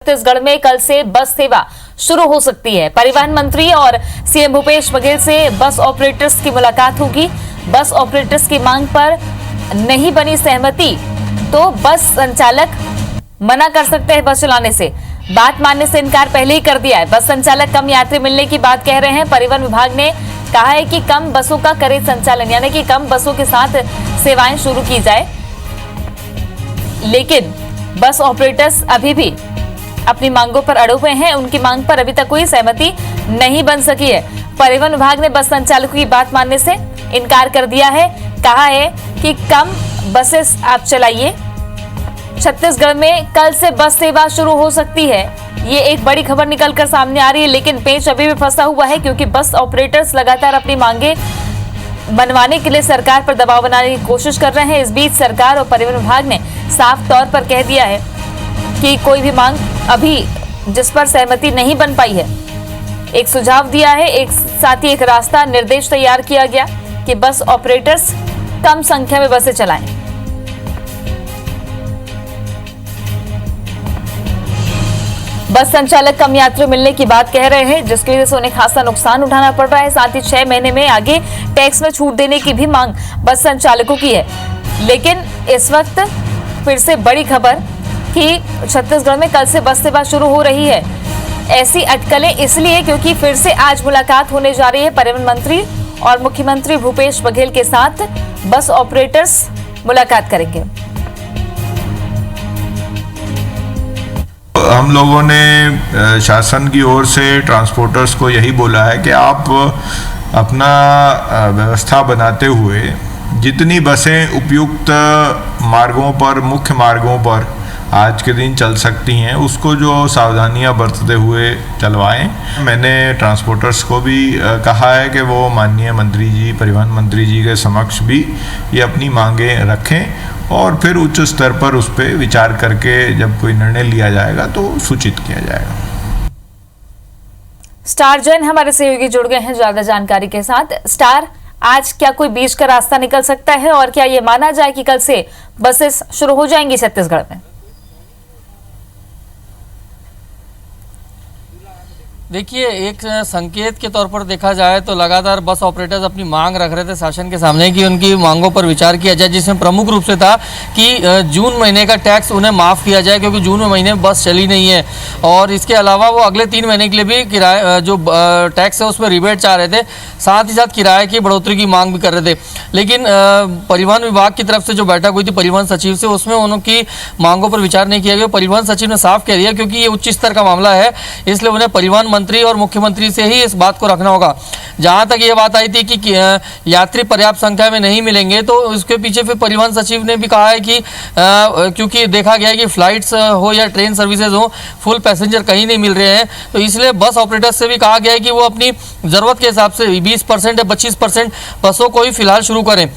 छत्तीसगढ़ में कल से बस सेवा शुरू हो सकती है। परिवहन मंत्री और सीएम भूपेश बघेल से बस ऑपरेटर्स की मुलाकात होगी। बस ऑपरेटर्स की मांग पर नहीं बनी सहमति तो बस संचालक मना कर सकते हैं बस चलाने से। बात मानने से इनकार पहले ही कर दिया है। बस संचालक कम यात्री मिलने की बात कह रहे हैं। परिवहन विभाग ने कहा है कि कम बसों का करे संचालन, यानी कि कम बसों के साथ सेवाएं शुरू की जाए। लेकिन बस ऑपरेटर्स अभी भी अपनी मांगों पर अड़े हुए हैं। उनकी मांग पर अभी तक कोई सहमति नहीं बन सकी है। परिवहन विभाग ने बस संचालकों की बात मानने से इनकार कर दिया है। कहा है कि कम बसेस आप चलाइए। छत्तीसगढ़ में कल से बस सेवा शुरू हो सकती है। ये एक बड़ी खबर निकलकर सामने आ रही है, लेकिन पेच अभी भी फंसा हुआ है क्योंकि बस ऑपरेटर्स लगातार अपनी मांगे मनवाने के लिए सरकार पर दबाव बनाने की कोशिश कर रहे हैं। इस बीच सरकार और परिवहन विभाग ने साफ तौर पर कह दिया है कि कोई भी मांग अभी जिस पर सहमति नहीं बन पाई है। एक सुझाव दिया है, एक साथ ही एक रास्ता निर्देश तैयार किया गया कि बस ऑपरेटर्स कम संख्या में बसें चलाएं। बस संचालक कम यात्री मिलने की बात कह रहे हैं, जिसकी वजह से उन्हें खासा नुकसान उठाना पड़ रहा है। साथ ही 6 महीने में आगे टैक्स में छूट देने की भी मांग बस संचालकों की है। लेकिन इस वक्त फिर से बड़ी खबर कि छत्तीसगढ़ में कल से बस सेवा शुरू हो रही है। ऐसी अटकलें इसलिए क्योंकि फिर से आज मुलाकात होने जा रही है परिवहन मंत्री और मुख्यमंत्री भूपेश बघेल के साथ बस ऑपरेटर्स मुलाकात करेंगे। हम लोगों ने शासन की ओर से ट्रांसपोर्टर्स को यही बोला है कि आप अपना व्यवस्था बनाते हुए जितनी बसें उपयुक्त मार्गों पर, मुख्य मार्गों पर आज के दिन चल सकती हैं, उसको जो सावधानियां बरतते हुए चलवाएं। मैंने ट्रांसपोर्टर्स को भी कहा है कि वो माननीय मंत्री जी, परिवहन मंत्री जी के समक्ष भी ये अपनी मांगें रखें और फिर उच्च स्तर पर उस पर विचार करके जब कोई निर्णय लिया जाएगा तो सूचित किया जाएगा। स्टार जैन हमारे सहयोगी जुड़ गए हैं ज्यादा जानकारी के साथ। स्टार, आज क्या कोई बीच का रास्ता निकल सकता है और क्या ये माना जाए कि कल से बसेस शुरू हो जाएंगी छत्तीसगढ़ में? देखिए, एक संकेत के तौर पर देखा जाए तो लगातार बस ऑपरेटर्स अपनी मांग रख रहे थे शासन के सामने कि उनकी मांगों पर विचार किया जाए, जिसमें प्रमुख रूप से था कि जून महीने का टैक्स उन्हें माफ़ किया जाए क्योंकि जून महीने में बस चली नहीं है। और इसके अलावा वो अगले 3 महीने के लिए भी किराए जो टैक्स है उसमें रिबेट चाह रहे थे, साथ ही साथ किराए की बढ़ोतरी की मांग भी कर रहे थे। लेकिन परिवहन विभाग की तरफ से जो बैठक हुई थी परिवहन सचिव से, उसमें उनकी मांगों पर विचार नहीं किया गया। परिवहन सचिव ने साफ कह दिया क्योंकि ये उच्च स्तर का मामला है, इसलिए उन्हें परिवहन मंत्री और मुख्यमंत्री से ही इस बात को रखना होगा। जहां तक ये बात आई थी कि यात्री पर्याप्त संख्या में नहीं मिलेंगे, तो उसके पीछे फिर परिवहन सचिव ने भी कहा है कि क्योंकि देखा गया है कि फ्लाइट्स हो या ट्रेन सर्विसेज हो, फुल पैसेंजर कहीं नहीं मिल रहे हैं, तो इसलिए बस ऑपरेटर्स से भी कहा गया है कि वो अपनी ज़रूरत के हिसाब से 20% या 25% बसों को ही फिलहाल शुरू करें।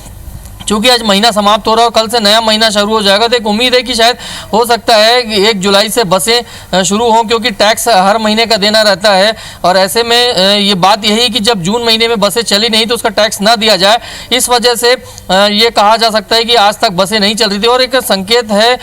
चूँकि आज महीना समाप्त हो रहा है और कल से नया महीना शुरू हो जाएगा, तो एक उम्मीद है कि शायद हो सकता है कि 1 जुलाई से बसें शुरू हों, क्योंकि टैक्स हर महीने का देना रहता है। और ऐसे में ये बात यही कि जब जून महीने में बसें चली नहीं तो उसका टैक्स ना दिया जाए, इस वजह से ये कहा जा सकता है कि आज तक बसें नहीं चल रही थी। और एक संकेत है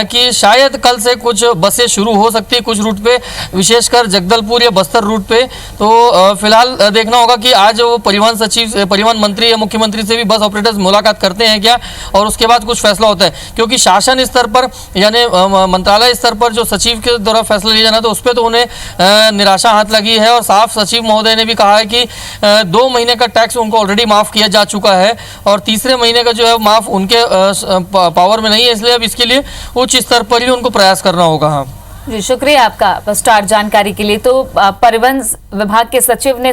कि शायद कल से कुछ बसें शुरू हो सकती है कुछ रूट पर, विशेषकर जगदलपुर या बस्तर रूट पर। तो फिलहाल देखना होगा कि आज वो परिवहन सचिव, परिवहन मंत्री या मुख्यमंत्री से भी बस ऑपरेटर्स मुलाकात करते हैं क्या, और उसके बाद कुछ फैसला होता है। क्योंकि शासन स्तर पर यानी मंत्रालय स्तर पर जो सचिव के द्वारा फैसला लिया जाना, तो उस पर तो उन्हें निराशा हाथ लगी है। और साफ सचिव महोदय ने भी कहा है कि 2 महीने का टैक्स उनको ऑलरेडी माफ़ किया जा चुका है और तीसरे महीने का जो है माफ़ उनके पावर में नहीं है, इसलिए अब इसके लिए उच्च स्तर पर ही उनको प्रयास करना होगा। हाँ जी, शुक्रिया आपका स्टार जानकारी के लिए। तो परिवहन विभाग के सचिव ने